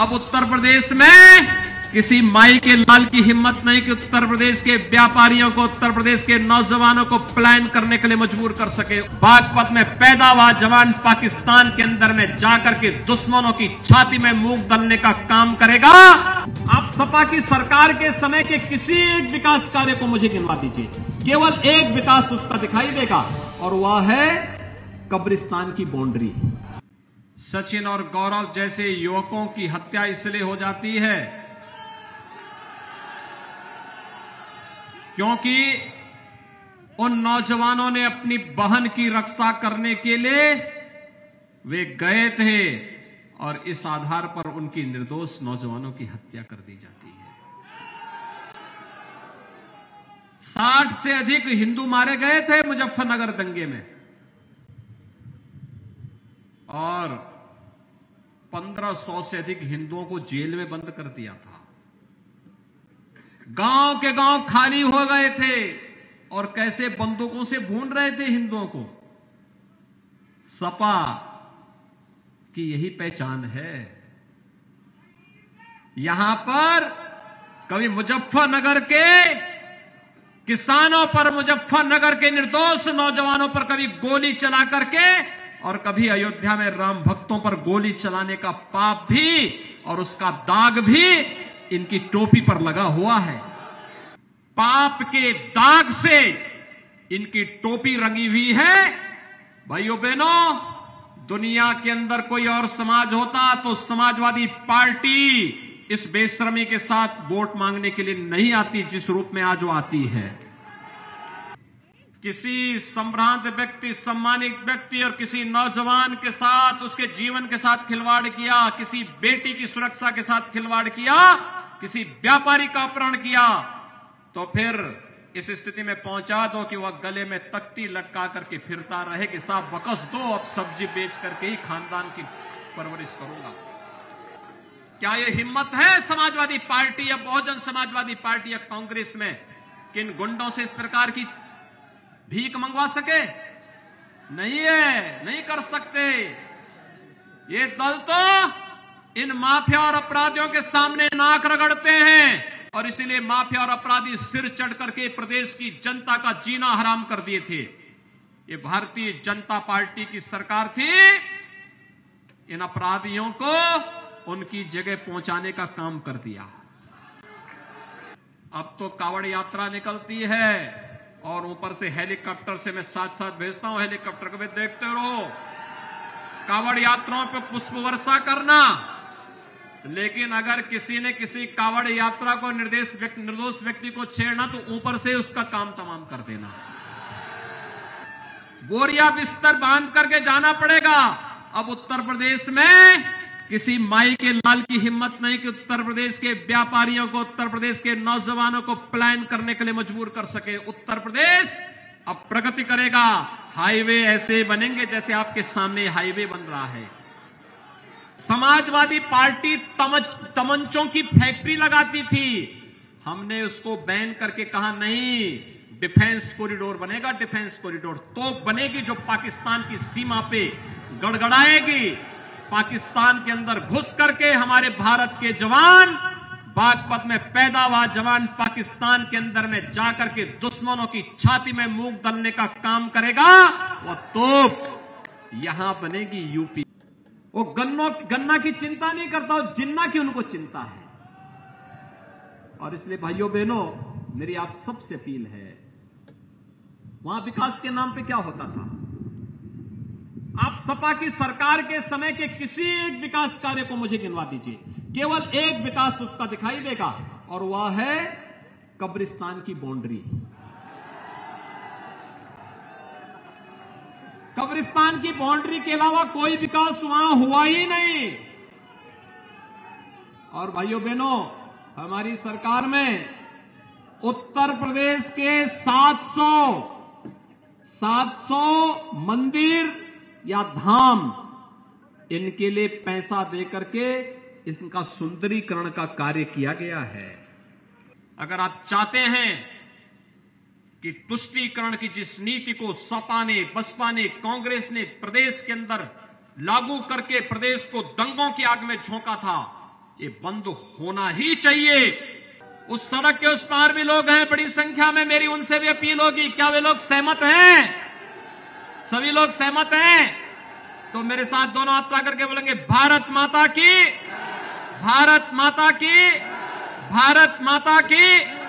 अब उत्तर प्रदेश में किसी माई के लाल की हिम्मत नहीं कि उत्तर प्रदेश के व्यापारियों को, उत्तर प्रदेश के नौजवानों को पलायन करने के लिए मजबूर कर सके। बागपत में पैदा हुआ जवान पाकिस्तान के अंदर में जाकर के दुश्मनों की छाती में मूंग दलने का काम करेगा। आप सपा की सरकार के समय के किसी एक विकास कार्य को मुझे गिनवा दीजिए, केवल एक विकास उसका दिखाई देगा, और वह है कब्रिस्तान की बाउंड्री। सचिन और गौरव जैसे युवकों की हत्या इसलिए हो जाती है क्योंकि उन नौजवानों ने अपनी बहन की रक्षा करने के लिए वे गए थे और इस आधार पर उनकी निर्दोष नौजवानों की हत्या कर दी जाती है। 60 से अधिक हिंदू मारे गए थे मुजफ्फरनगर दंगे में और 1500 से अधिक हिंदुओं को जेल में बंद कर दिया था। गांव के गांव खाली हो गए थे और कैसे बंदूकों से भून रहे थे हिंदुओं को। सपा की यही पहचान है। यहां पर कभी मुजफ्फरनगर के किसानों पर, मुजफ्फरनगर के निर्दोष नौजवानों पर कभी गोली चला करके और कभी अयोध्या में राम भक्तों पर गोली चलाने का पाप भी और उसका दाग भी इनकी टोपी पर लगा हुआ है। पाप के दाग से इनकी टोपी रंगी हुई है। भाइयों बहनों, दुनिया के अंदर कोई और समाज होता तो समाजवादी पार्टी इस बेशर्मी के साथ वोट मांगने के लिए नहीं आती जिस रूप में आज वो आती है। किसी संभ्रांत व्यक्ति, सम्मानित व्यक्ति और किसी नौजवान के साथ, उसके जीवन के साथ खिलवाड़ किया, किसी बेटी की सुरक्षा के साथ खिलवाड़ किया, किसी व्यापारी का अपहरण किया, तो फिर इस स्थिति में पहुंचा दो कि वह गले में तख्ती लटका करके फिरता रहे कि साहब बकस दो, अब सब्जी बेच करके ही खानदान की परवरिश करूंगा। क्या यह हिम्मत है समाजवादी पार्टी या बहुजन समाजवादी पार्टी या कांग्रेस में कि इन गुंडों से इस प्रकार की भीख मंगवा सके? नहीं है, नहीं कर सकते। ये दल तो इन माफिया और अपराधियों के सामने नाक रगड़ते हैं और इसीलिए माफिया और अपराधी सिर चढ़ करके प्रदेश की जनता का जीना हराम कर दिए थे। ये भारतीय जनता पार्टी की सरकार थी इन अपराधियों को उनकी जगह पहुंचाने का काम कर दिया। अब तो कावड़ यात्रा निकलती है और ऊपर से हेलीकॉप्टर से मैं साथ साथ भेजता हूं, हेलीकॉप्टर को भी देखते रहो। कावड़ यात्राओं पर पुष्प वर्षा करना, लेकिन अगर किसी ने किसी कावड़ यात्रा को निर्दोष व्यक्ति को छेड़ना तो ऊपर से उसका काम तमाम कर देना। बोरिया बिस्तर बांध करके जाना पड़ेगा। अब उत्तर प्रदेश में किसी माई के लाल की हिम्मत नहीं कि उत्तर प्रदेश के व्यापारियों को, उत्तर प्रदेश के नौजवानों को पलायन करने के लिए मजबूर कर सके। उत्तर प्रदेश अब प्रगति करेगा। हाईवे ऐसे बनेंगे जैसे आपके सामने हाईवे बन रहा है। समाजवादी पार्टी तमंचों की फैक्ट्री लगाती थी, हमने उसको बैन करके कहा नहीं, डिफेंस कॉरिडोर बनेगा, डिफेंस कॉरिडोर तो बनेगी जो पाकिस्तान की सीमा पे गड़गड़ाएगी। पाकिस्तान के अंदर घुस करके हमारे भारत के जवान, बागपत में पैदा हुआ जवान पाकिस्तान के अंदर में जाकर के दुश्मनों की छाती में मूंग दलने का काम करेगा। वो तोप यहां बनेगी यूपी। वो गन्ना की चिंता नहीं करता, वो जिन्ना की उनको चिंता है। और इसलिए भाइयों बहनों, मेरी आप सबसे अपील है, वहां विकास के नाम पे क्या होता था? आप सपा की सरकार के समय के किसी एक विकास कार्य को मुझे गिनवा दीजिए, केवल एक विकास उसका दिखाई देगा, और वह है कब्रिस्तान की बाउंड्री। कब्रिस्तान की बाउंड्री के अलावा कोई विकास वहां हुआ ही नहीं। और भाइयों बहनों, हमारी सरकार में उत्तर प्रदेश के 700 मंदिर या धाम, इनके लिए पैसा देकर के इनका सुंदरीकरण का कार्य किया गया है। अगर आप चाहते हैं कि तुष्टीकरण की जिस नीति को सपा ने, बसपा ने, कांग्रेस ने प्रदेश के अंदर लागू करके प्रदेश को दंगों की आग में झोंका था, ये बंद होना ही चाहिए। उस सड़क के उस पार भी लोग हैं बड़ी संख्या में, मेरी उनसे भी अपील होगी, क्या वे लोग सहमत हैं? सभी लोग सहमत हैं? तो मेरे साथ दोनों हाथ पकड़ करके बोलेंगे, भारत माता की, भारत माता की, भारत माता की।